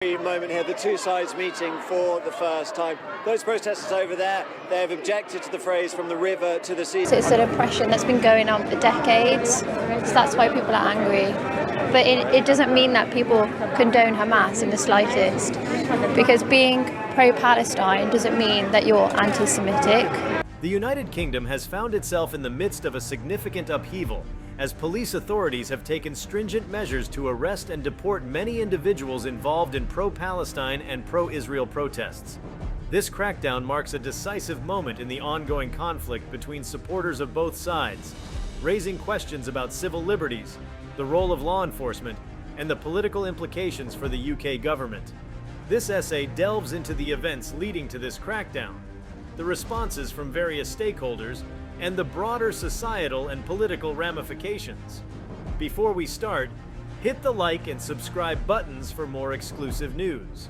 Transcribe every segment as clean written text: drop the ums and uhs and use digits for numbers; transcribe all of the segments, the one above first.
Moment here, the two sides meeting for the first time. Those protesters over there, they have objected to the phrase "from the river to the sea." So it's an oppression that's been going on for decades, so that's why people are angry. But it doesn't mean that people condone Hamas in the slightest, because being pro-Palestine doesn't mean that you're anti-Semitic. The United Kingdom has found itself in the midst of a significant upheaval, as police authorities have taken stringent measures to arrest and deport many individuals involved in pro-Palestine and pro-Israel protests. This crackdown marks a decisive moment in the ongoing conflict between supporters of both sides, raising questions about civil liberties, the role of law enforcement, and the political implications for the UK government. This essay delves into the events leading to this crackdown, the responses from various stakeholders, and the broader societal and political ramifications. Before we start, hit the like and subscribe buttons for more exclusive news.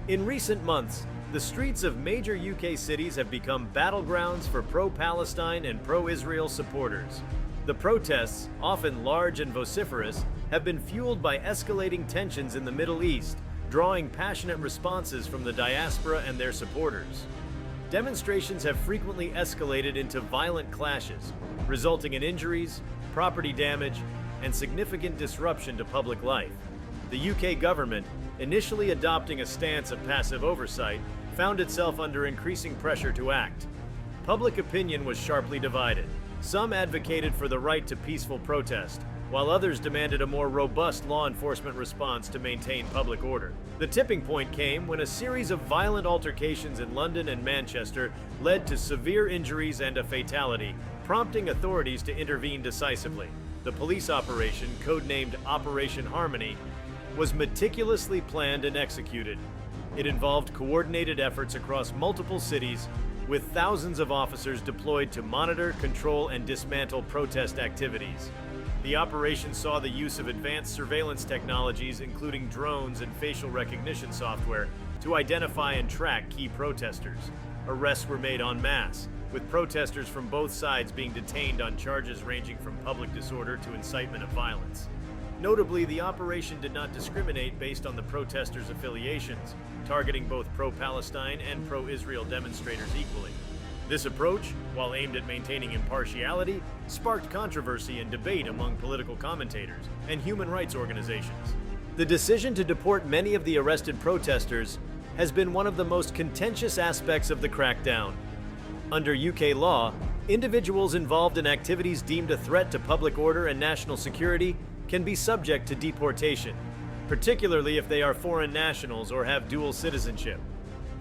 In recent months, the streets of major UK cities have become battlegrounds for pro-Palestine and pro-Israel supporters. The protests, often large and vociferous, have been fueled by escalating tensions in the Middle East, drawing passionate responses from the diaspora and their supporters. Demonstrations have frequently escalated into violent clashes, resulting in injuries, property damage, and significant disruption to public life. The UK government, initially adopting a stance of passive oversight, found itself under increasing pressure to act. Public opinion was sharply divided. Some advocated for the right to peaceful protest, while others demanded a more robust law enforcement response to maintain public order. The tipping point came when a series of violent altercations in London and Manchester led to severe injuries and a fatality, prompting authorities to intervene decisively. The police operation, codenamed Operation Harmony, was meticulously planned and executed. It involved coordinated efforts across multiple cities, with thousands of officers deployed to monitor, control, and dismantle protest activities. The operation saw the use of advanced surveillance technologies, including drones and facial recognition software, to identify and track key protesters. Arrests were made en masse, with protesters from both sides being detained on charges ranging from public disorder to incitement of violence. Notably, the operation did not discriminate based on the protesters' affiliations, targeting both pro-Palestine and pro-Israel demonstrators equally. This approach, while aimed at maintaining impartiality, sparked controversy and debate among political commentators and human rights organizations. The decision to deport many of the arrested protesters has been one of the most contentious aspects of the crackdown. Under UK law, individuals involved in activities deemed a threat to public order and national security can be subject to deportation, particularly if they are foreign nationals or have dual citizenship.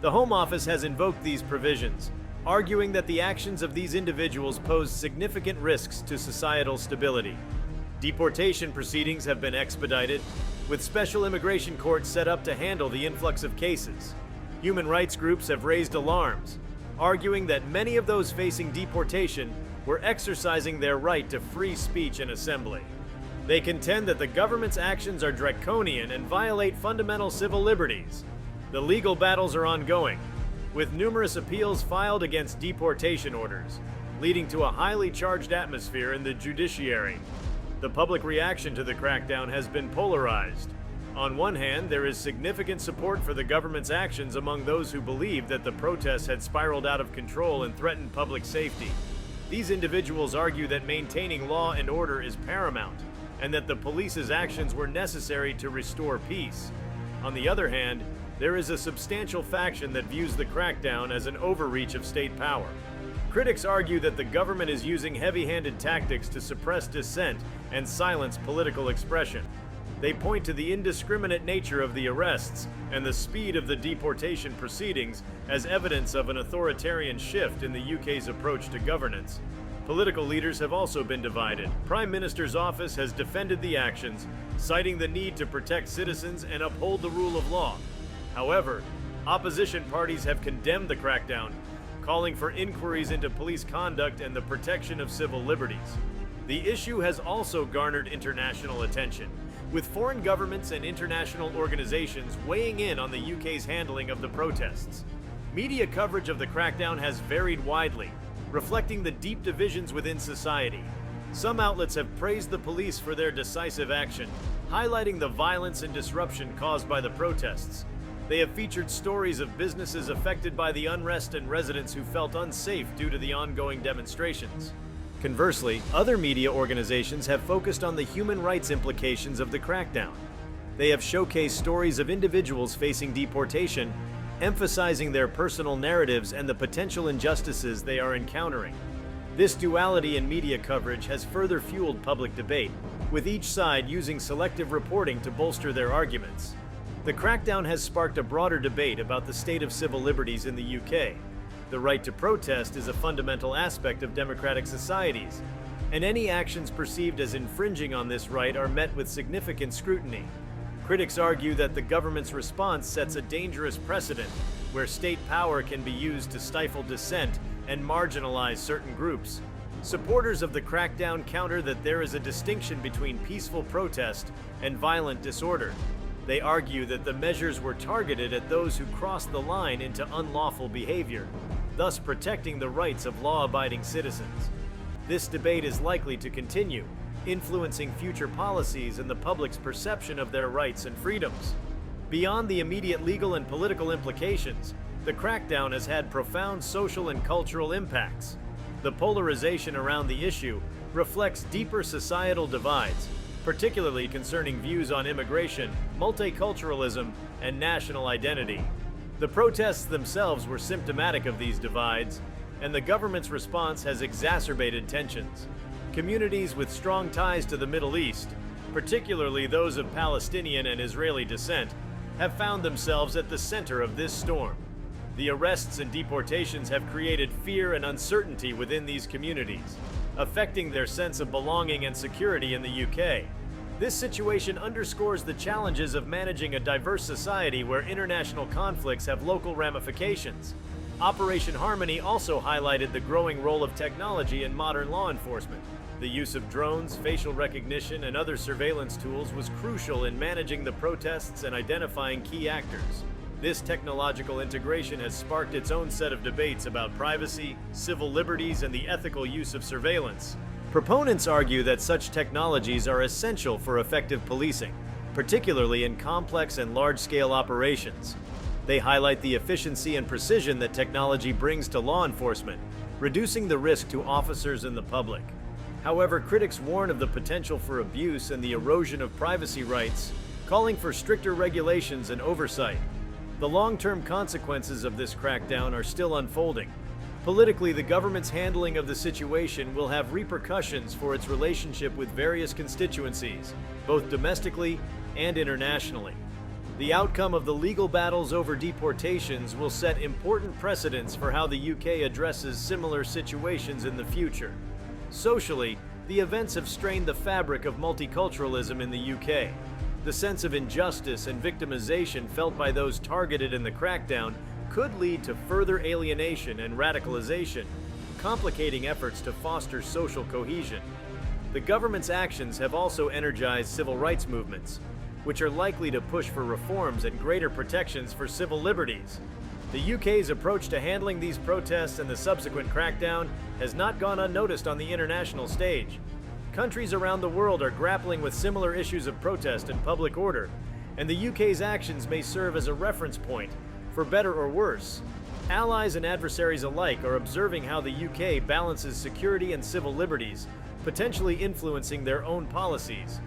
The Home Office has invoked these provisions, arguing that the actions of these individuals pose significant risks to societal stability. Deportation proceedings have been expedited, with special immigration courts set up to handle the influx of cases. Human rights groups have raised alarms, arguing that many of those facing deportation were exercising their right to free speech and assembly. They contend that the government's actions are draconian and violate fundamental civil liberties. The legal battles are ongoing, with numerous appeals filed against deportation orders, leading to a highly charged atmosphere in the judiciary. The public reaction to the crackdown has been polarized. On one hand, there is significant support for the government's actions among those who believe that the protests had spiraled out of control and threatened public safety. These individuals argue that maintaining law and order is paramount, and that the police's actions were necessary to restore peace. On the other hand, there is a substantial faction that views the crackdown as an overreach of state power. Critics argue that the government is using heavy-handed tactics to suppress dissent and silence political expression. They point to the indiscriminate nature of the arrests and the speed of the deportation proceedings as evidence of an authoritarian shift in the UK's approach to governance. Political leaders have also been divided. Prime Minister's office has defended the actions, citing the need to protect citizens and uphold the rule of law. However, opposition parties have condemned the crackdown, calling for inquiries into police conduct and the protection of civil liberties. The issue has also garnered international attention, with foreign governments and international organizations weighing in on the UK's handling of the protests. Media coverage of the crackdown has varied widely, reflecting the deep divisions within society. Some outlets have praised the police for their decisive action, highlighting the violence and disruption caused by the protests, They have featured stories of businesses affected by the unrest and residents who felt unsafe due to the ongoing demonstrations. Conversely, other media organizations have focused on the human rights implications of the crackdown. They have showcased stories of individuals facing deportation, emphasizing their personal narratives and the potential injustices they are encountering. This duality in media coverage has further fueled public debate, with each side using selective reporting to bolster their arguments. The crackdown has sparked a broader debate about the state of civil liberties in the UK. The right to protest is a fundamental aspect of democratic societies, and any actions perceived as infringing on this right are met with significant scrutiny. Critics argue that the government's response sets a dangerous precedent, where state power can be used to stifle dissent and marginalize certain groups. Supporters of the crackdown counter that there is a distinction between peaceful protest and violent disorder. They argue that the measures were targeted at those who crossed the line into unlawful behavior, thus protecting the rights of law-abiding citizens. This debate is likely to continue, influencing future policies and the public's perception of their rights and freedoms. Beyond the immediate legal and political implications, the crackdown has had profound social and cultural impacts. The polarization around the issue reflects deeper societal divides, particularly concerning views on immigration, multiculturalism, and national identity. The protests themselves were symptomatic of these divides, and the government's response has exacerbated tensions. Communities with strong ties to the Middle East, particularly those of Palestinian and Israeli descent, have found themselves at the center of this storm. The arrests and deportations have created fear and uncertainty within these communities, affecting their sense of belonging and security in the UK. This situation underscores the challenges of managing a diverse society where international conflicts have local ramifications. Operation Harmony also highlighted the growing role of technology in modern law enforcement. The use of drones, facial recognition, and other surveillance tools was crucial in managing the protests and identifying key actors. This technological integration has sparked its own set of debates about privacy, civil liberties, and the ethical use of surveillance. Proponents argue that such technologies are essential for effective policing, particularly in complex and large-scale operations. They highlight the efficiency and precision that technology brings to law enforcement, reducing the risk to officers and the public. However, critics warn of the potential for abuse and the erosion of privacy rights, calling for stricter regulations and oversight. The long-term consequences of this crackdown are still unfolding. Politically, the government's handling of the situation will have repercussions for its relationship with various constituencies, both domestically and internationally. The outcome of the legal battles over deportations will set important precedents for how the UK addresses similar situations in the future. Socially, the events have strained the fabric of multiculturalism in the UK. The sense of injustice and victimization felt by those targeted in the crackdown could lead to further alienation and radicalization, complicating efforts to foster social cohesion. The government's actions have also energized civil rights movements, which are likely to push for reforms and greater protections for civil liberties. The UK's approach to handling these protests and the subsequent crackdown has not gone unnoticed on the international stage. Countries around the world are grappling with similar issues of protest and public order, and the UK's actions may serve as a reference point, for better or worse. Allies and adversaries alike are observing how the UK balances security and civil liberties, potentially influencing their own policies.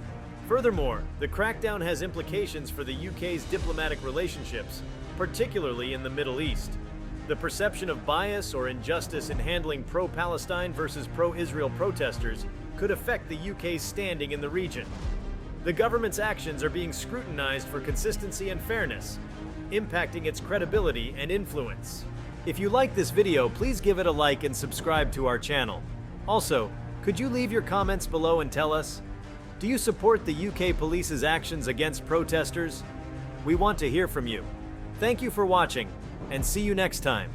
Furthermore, the crackdown has implications for the UK's diplomatic relationships, particularly in the Middle East. The perception of bias or injustice in handling pro-Palestine versus pro-Israel protesters could affect the UK's standing in the region. The government's actions are being scrutinized for consistency and fairness, impacting its credibility and influence. If you like this video, please give it a like and subscribe to our channel. Also, could you leave your comments below and tell us, do you support the UK police's actions against protesters? We want to hear from you. Thank you for watching, and see you next time.